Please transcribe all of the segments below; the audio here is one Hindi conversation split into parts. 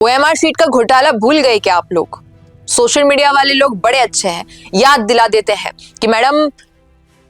ओएमआर शीट का घोटाला भूल गए क्या आप लोग? सोशल मीडिया वाले लोग बड़े अच्छे हैं, याद दिला देते हैं कि मैडम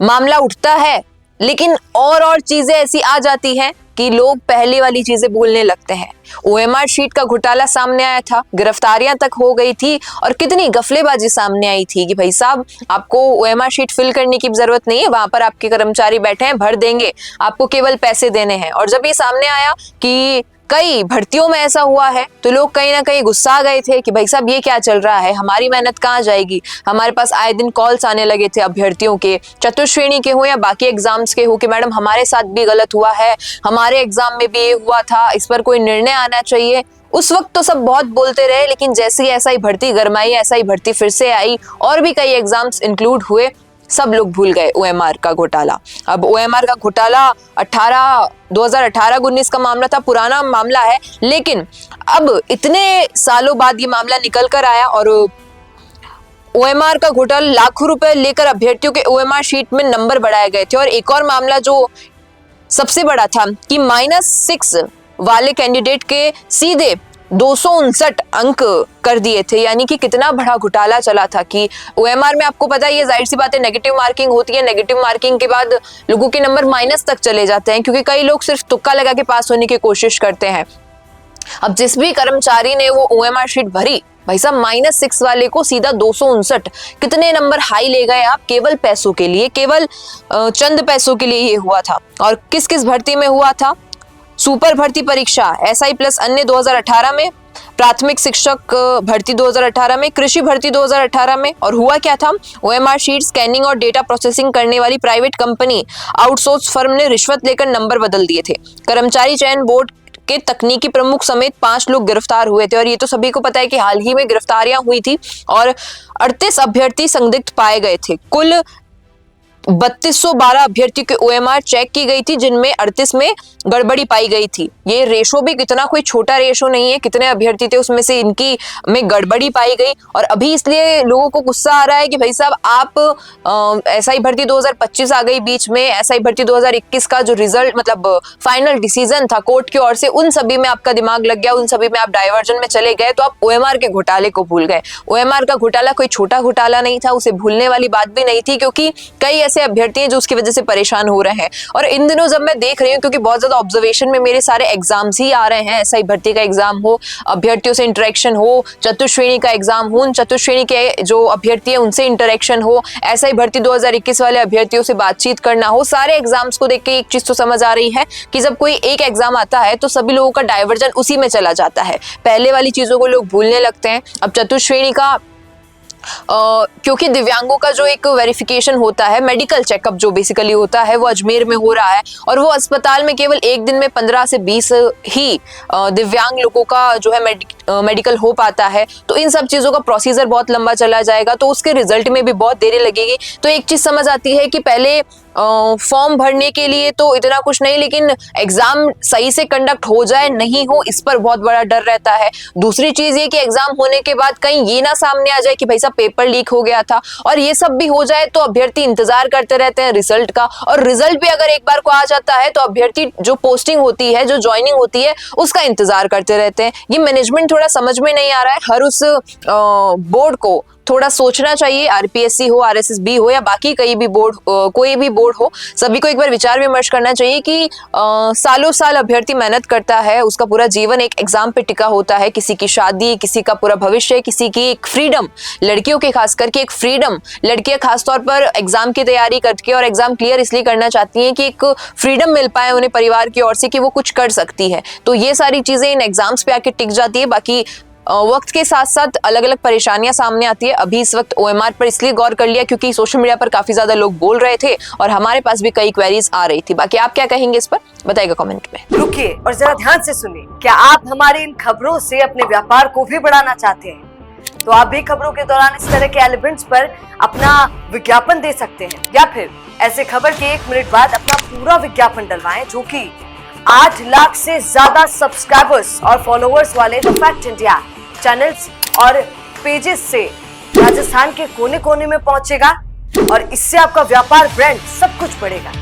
मामला उठता है लेकिन और चीजें ऐसी आ जाती हैं कि लोग पहले वाली चीजें भूलने लगते हैं। ओएमआर शीट का घोटाला सामने आया था, गिरफ्तारियां तक हो गई थी और कितनी गफलेबाजी सामने आई थी कि भाई साहब आपको ओएमआर शीट फिल करने की जरूरत नहीं है, वहां पर आपके कर्मचारी बैठे हैं, भर देंगे, आपको केवल पैसे देने हैं। और जब ये सामने आया कि कई भर्तियों में ऐसा हुआ है तो लोग कहीं ना कहीं गुस्सा आ गए थे कि भाई साहब ये क्या चल रहा है, हमारी मेहनत कहाँ जाएगी। हमारे पास आए दिन कॉल्स आने लगे थे अभ्यर्थियों के, चतुर्श्रेणी के हो या बाकी एग्जाम्स के हो, कि मैडम हमारे साथ भी गलत हुआ है, हमारे एग्जाम में भी ये हुआ था, इस पर कोई निर्णय आना चाहिए। उस वक्त तो सब बहुत बोलते रहे, लेकिन जैसे ही ऐसा ही भर्ती गरमाई, ऐसा ही भर्ती फिर से आई और भी कई एग्जाम्स इंक्लूड हुए, सब लोग भूल गए ओएमआर का घोटाला। अब ओएमआर का घोटाला 2018-19 का मामला था, पुराना मामला है, लेकिन अब इतने सालों बाद ये मामला निकल कर आया और ओएमआर का घोटाला लाखों रुपए लेकर अभ्यर्थियों के ओएमआर शीट में नंबर बढ़ाए गए थे। और एक और मामला जो सबसे बड़ा था कि -6 वाले कैंडिडेट के सीधे 259 अंक कर दिए थे, यानी कि कितना बड़ा घोटाला चला था कि ओएमआर में आपको पता है ये जाहिर सी बात है नेगेटिव मार्किंग होती है, नेगेटिव मार्किंग के बाद लोगों के नंबर माइनस तक चले जाते हैं क्योंकि कई लोग सिर्फ तुक्का लगा के पास होने की कोशिश करते हैं। अब जिस भी कर्मचारी ने वो ओएमआर शीट भरी, भाई साहब -6 वाले को सीधा 259, कितने नंबर हाई ले गए आप केवल पैसों के लिए, केवल चंद पैसों के लिए ये हुआ था। और किस किस भर्ती में हुआ था? सुपर भर्ती परीक्षा एसआई प्लस अन्य 2018 में, प्राथमिक शिक्षक भर्ती 2018 में, कृषि भर्ती 2018 में। और हुआ क्या था? ओएमआर शीट स्कैनिंग और डेटा प्रोसेसिंग करने वाली प्राइवेट कंपनी आउटसोर्स फर्म ने रिश्वत लेकर नंबर बदल दिए थे। कर्मचारी चयन बोर्ड के तकनीकी प्रमुख समेत 5 लोग गिरफ्तार हुए थे। और ये तो सभी को पता है कि हाल ही में गिरफ्तारियां हुई थी और 38 अभ्यर्थी संदिग्ध पाए गए थे। कुल 3212 अभ्यर्थी के ओएमआर चेक की गई थी, जिनमें 38 में गड़बड़ी पाई गई थी। ये रेशो भी कितना कोई छोटा रेशो नहीं है, कितने अभ्यर्थी थे उसमें से इनकी में गड़बड़ी पाई गई। और अभी इसलिए लोगों को गुस्सा आ रहा है कि भाई साहब आप एसआई भर्ती 2025 आ गई बीच में, एसआई भर्ती 2021 का जो रिजल्ट मतलब फाइनल डिसीजन था कोर्ट की ओर से, उन सभी में आपका दिमाग लग गया, उन सभी में आप डाइवर्जन में चले गए, तो आप ओएमआर के घोटाले को भूल गए। ओएमआर का घोटाला कोई छोटा घोटाला नहीं था, उसे भूलने वाली बात भी नहीं थी, क्योंकि कई ऐसे अभ्यर्थी हैं जो उसकी वजह से परेशान हो रहे हैं। और इन दिनों जब मैं देख रही हूँ, क्योंकि बहुत ज्यादा ऑब्जर्वेशन में मेरे सारे एग्जाम्स ही आ रहे हैं, एसआई भर्ती का एग्जाम हो, अभ्यर्थियों से इंटरेक्शन हो, चतुर्श्रेणी का एग्जाम हो, उन चतुर्श्रेणी के जो अभ्यर्थी हैं उनसे इंटरेक्शन हो, एसआई भर्ती 2021 वाले अभ्यर्थियों से बातचीत करना हो, सारे एग्जाम्स को देख के एक चीज तो समझ आ रही है कि जब कोई एक एग्जाम आता है तो सभी लोगों का डाइवर्जन उसी में चला जाता है, पहले वाली चीजों को लोग भूलने लगते हैं। अब चतुर्श्रेणी का क्योंकि दिव्यांगों का जो एक वेरिफिकेशन होता है, मेडिकल चेकअप जो बेसिकली होता है, वो अजमेर में हो रहा है और वो अस्पताल में केवल एक दिन में 15 से 20 ही दिव्यांग लोगों का जो है मेडिकल हो पाता है। तो इन सब चीजों का प्रोसीजर बहुत लंबा चला जाएगा, तो उसके रिजल्ट में भी बहुत देरी लगेगी। तो एक चीज समझ आती है कि पहले फॉर्म भरने के लिए तो इतना कुछ नहीं, लेकिन एग्जाम सही से कंडक्ट हो जाए नहीं हो, इस पर बहुत बड़ा डर रहता है। दूसरी चीज ये कि एग्जाम होने के बाद कहीं ये ना सामने आ जाए कि भाई साहब पेपर लीक हो गया था, और ये सब भी हो जाए तो अभ्यर्थी इंतजार करते रहते हैं रिजल्ट का। और रिजल्ट भी अगर एक बार को आ जाता है तो अभ्यर्थी जो पोस्टिंग होती है, जो ज्वाइनिंग होती है, उसका इंतजार करते रहते हैं। ये मैनेजमेंट थोड़ा समझ में नहीं आ रहा है। हर उस बोर्ड को थोड़ा सोचना चाहिए, आरपीएससी हो, आरएसएसबी हो या बाकी कोई भी बोर्ड हो, सभी को एक बार विचार विमर्श करना चाहिए कि सालों साल अभ्यर्थी मेहनत करता है, उसका पूरा जीवन एक एग्जाम पे टिका होता है, किसी की शादी, किसी का पूरा भविष्य, किसी की एक फ्रीडम, लड़कियों के खास करके एक फ्रीडम, लड़कियां खासतौर पर एग्जाम की तैयारी करके और एग्जाम क्लियर इसलिए करना चाहती हैं कि एक फ्रीडम मिल पाए उन्हें परिवार की ओर से कि वो कुछ कर सकती है। तो ये सारी चीजें इन एग्जाम्स पे आके टिक जाती है। बाकी वक्त के साथ साथ अलग अलग परेशानियां सामने आती है। अभी इस वक्त ओएमआर पर इसलिए गौर कर लिया क्योंकि सोशल मीडिया पर काफी ज्यादा लोग बोल रहे थे और हमारे पास भी कई क्वेरीज आ रही थी। बाकी आप क्या कहेंगे इस पर, बताइएगा कमेंट में। रुकिए और जरा ध्यान से सुनिए। क्या आप हमारी इन खबरों से अपने व्यापार को भी बढ़ाना चाहते हैं? तो आप भी खबरों के दौरान इस तरह के एलिमेंट्स पर अपना विज्ञापन दे सकते हैं, या फिर ऐसे खबर के 1 मिनट बाद अपना पूरा विज्ञापन डलवाएं, जो कि 8 लाख से ज्यादा सब्सक्राइबर्स और फॉलोअर्स वाले द फैक्ट इंडिया चैनल्स और पेजेस से राजस्थान के कोने कोने में पहुंचेगा और इससे आपका व्यापार, ब्रांड सब कुछ बढ़ेगा।